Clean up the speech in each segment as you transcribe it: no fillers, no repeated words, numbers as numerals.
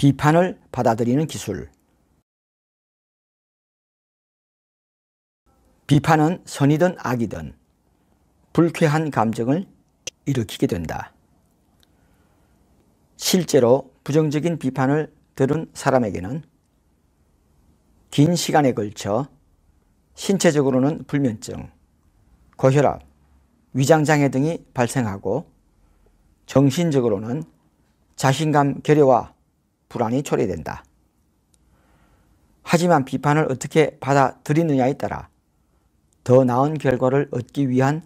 비판을 받아들이는 기술. 비판은 선이든 악이든 불쾌한 감정을 일으키게 된다. 실제로 부정적인 비판을 들은 사람에게는 긴 시간에 걸쳐 신체적으로는 불면증, 고혈압, 위장장애 등이 발생하고 정신적으로는 자신감 결여와 불안이 초래된다. 하지만 비판을 어떻게 받아들이느냐에 따라 더 나은 결과를 얻기 위한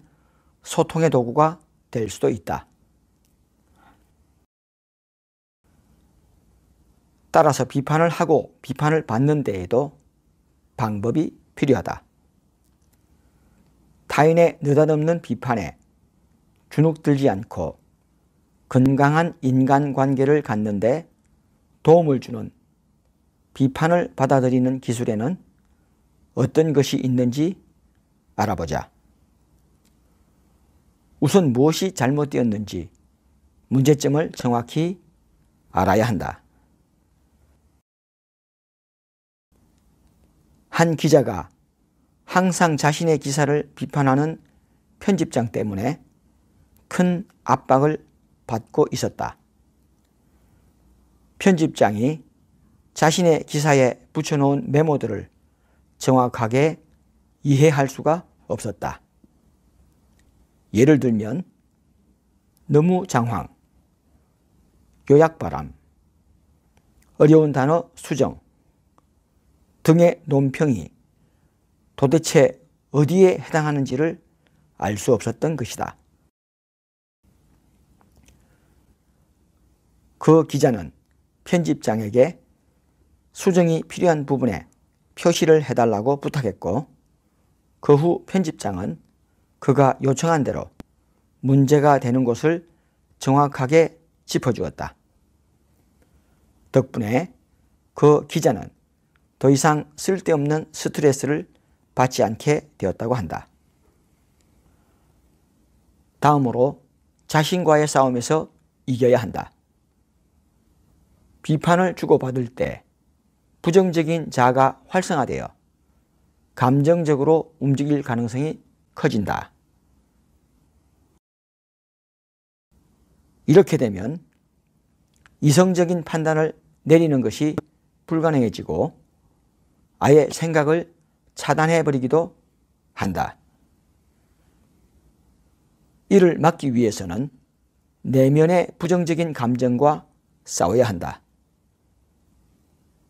소통의 도구가 될 수도 있다. 따라서 비판을 하고 비판을 받는 데에도 방법이 필요하다. 타인의 느닷없는 비판에 주눅들지 않고 건강한 인간관계를 갖는 데 도움을 주는 비판을 받아들이는 기술에는 어떤 것이 있는지 알아보자. 우선 무엇이 잘못되었는지 문제점을 정확히 알아야 한다. 한 기자가 항상 자신의 기사를 비판하는 편집장 때문에 큰 압박을 받고 있었다. 편집장이 자신의 기사에 붙여놓은 메모들을 정확하게 이해할 수가 없었다. 예를 들면 너무 장황, 요약바람, 어려운 단어 수정 등의 논평이 도대체 어디에 해당하는지를 알 수 없었던 것이다. 그 기자는 편집장에게 수정이 필요한 부분에 표시를 해달라고 부탁했고 그 후 편집장은 그가 요청한 대로 문제가 되는 곳을 정확하게 짚어주었다. 덕분에 그 기자는 더 이상 쓸데없는 스트레스를 받지 않게 되었다고 한다. 다음으로 자신과의 싸움에서 이겨야 한다. 비판을 주고받을 때 부정적인 자아가 활성화되어 감정적으로 움직일 가능성이 커진다. 이렇게 되면 이성적인 판단을 내리는 것이 불가능해지고 아예 생각을 차단해버리기도 한다. 이를 막기 위해서는 내면의 부정적인 감정과 싸워야 한다.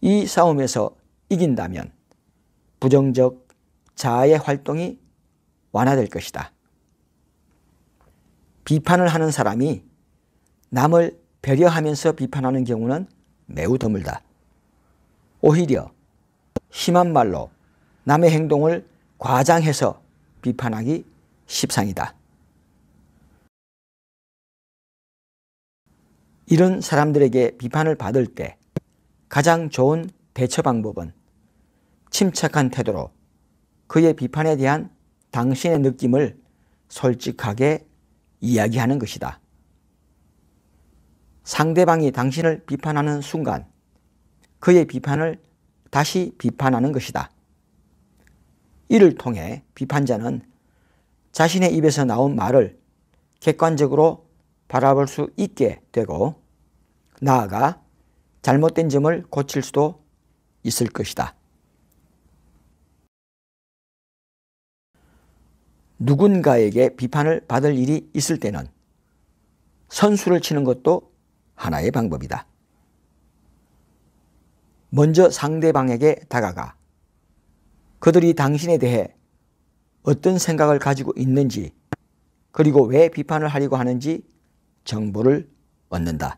이 싸움에서 이긴다면 부정적 자아의 활동이 완화될 것이다. 비판을 하는 사람이 남을 배려하면서 비판하는 경우는 매우 드물다. 오히려 심한 말로 남의 행동을 과장해서 비판하기 십상이다. 이런 사람들에게 비판을 받을 때 가장 좋은 대처 방법은 침착한 태도로 그의 비판에 대한 당신의 느낌을 솔직하게 이야기하는 것이다. 상대방이 당신을 비판하는 순간 그의 비판을 다시 비판하는 것이다. 이를 통해 비판자는 자신의 입에서 나온 말을 객관적으로 바라볼 수 있게 되고 나아가 잘못된 점을 고칠 수도 있을 것이다. 누군가에게 비판을 받을 일이 있을 때는 선수를 치는 것도 하나의 방법이다. 먼저 상대방에게 다가가 그들이 당신에 대해 어떤 생각을 가지고 있는지 그리고 왜 비판을 하려고 하는지 정보를 얻는다.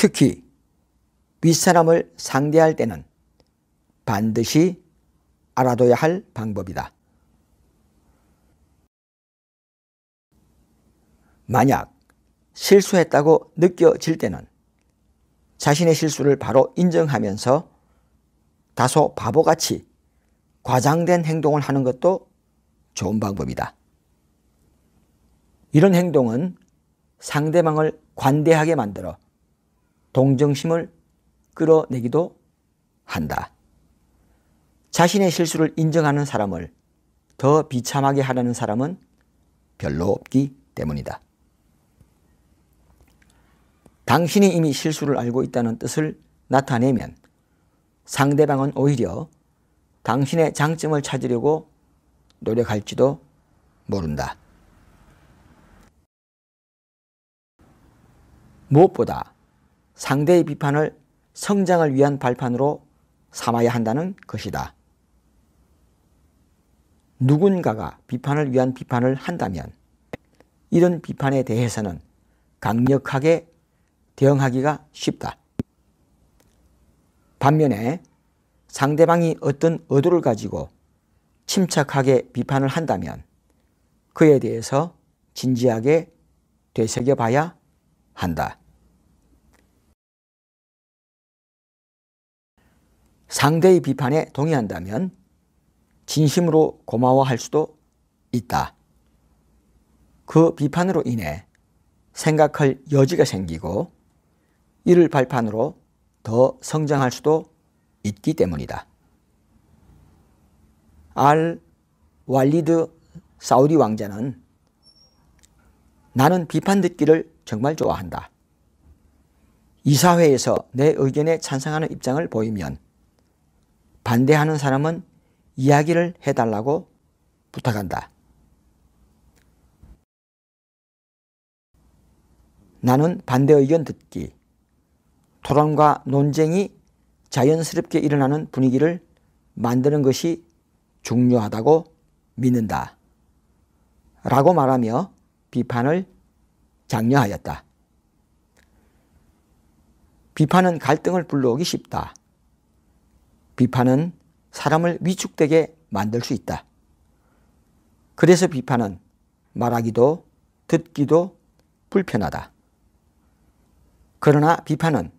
특히 윗사람을 상대할 때는 반드시 알아둬야 할 방법이다. 만약 실수했다고 느껴질 때는 자신의 실수를 바로 인정하면서 다소 바보같이 과장된 행동을 하는 것도 좋은 방법이다. 이런 행동은 상대방을 관대하게 만들어 동정심을 끌어내기도 한다. 자신의 실수를 인정하는 사람을 더 비참하게 하려는 사람은 별로 없기 때문이다. 당신이 이미 실수를 알고 있다는 뜻을 나타내면 상대방은 오히려 당신의 장점을 찾으려고 노력할지도 모른다. 무엇보다 상대의 비판을 성장을 위한 발판으로 삼아야 한다는 것이다. 누군가가 비판을 위한 비판을 한다면 이런 비판에 대해서는 강력하게 대응하기가 쉽다. 반면에 상대방이 어떤 의도를 가지고 침착하게 비판을 한다면 그에 대해서 진지하게 되새겨봐야 한다. 상대의 비판에 동의한다면 진심으로 고마워할 수도 있다. 그 비판으로 인해 생각할 여지가 생기고 이를 발판으로 더 성장할 수도 있기 때문이다. 알 왈리드 사우디 왕자는 나는 비판 듣기를 정말 좋아한다. 이사회에서 내 의견에 찬성하는 입장을 보이면 반대하는 사람은 이야기를 해달라고 부탁한다. 나는 반대 의견 듣기, 토론과 논쟁이 자연스럽게 일어나는 분위기를 만드는 것이 중요하다고 믿는다. 라고 말하며 비판을 장려하였다. 비판은 갈등을 불러오기 쉽다. 비판은 사람을 위축되게 만들 수 있다. 그래서 비판은 말하기도 듣기도 불편하다. 그러나 비판은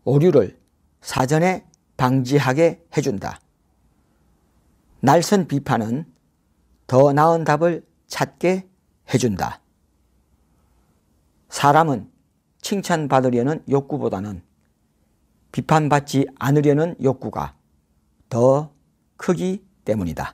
오류를 사전에 방지하게 해준다. 날선 비판은 더 나은 답을 찾게 해준다. 사람은 칭찬받으려는 욕구보다는 비판받지 않으려는 욕구가 더 크기 때문이다.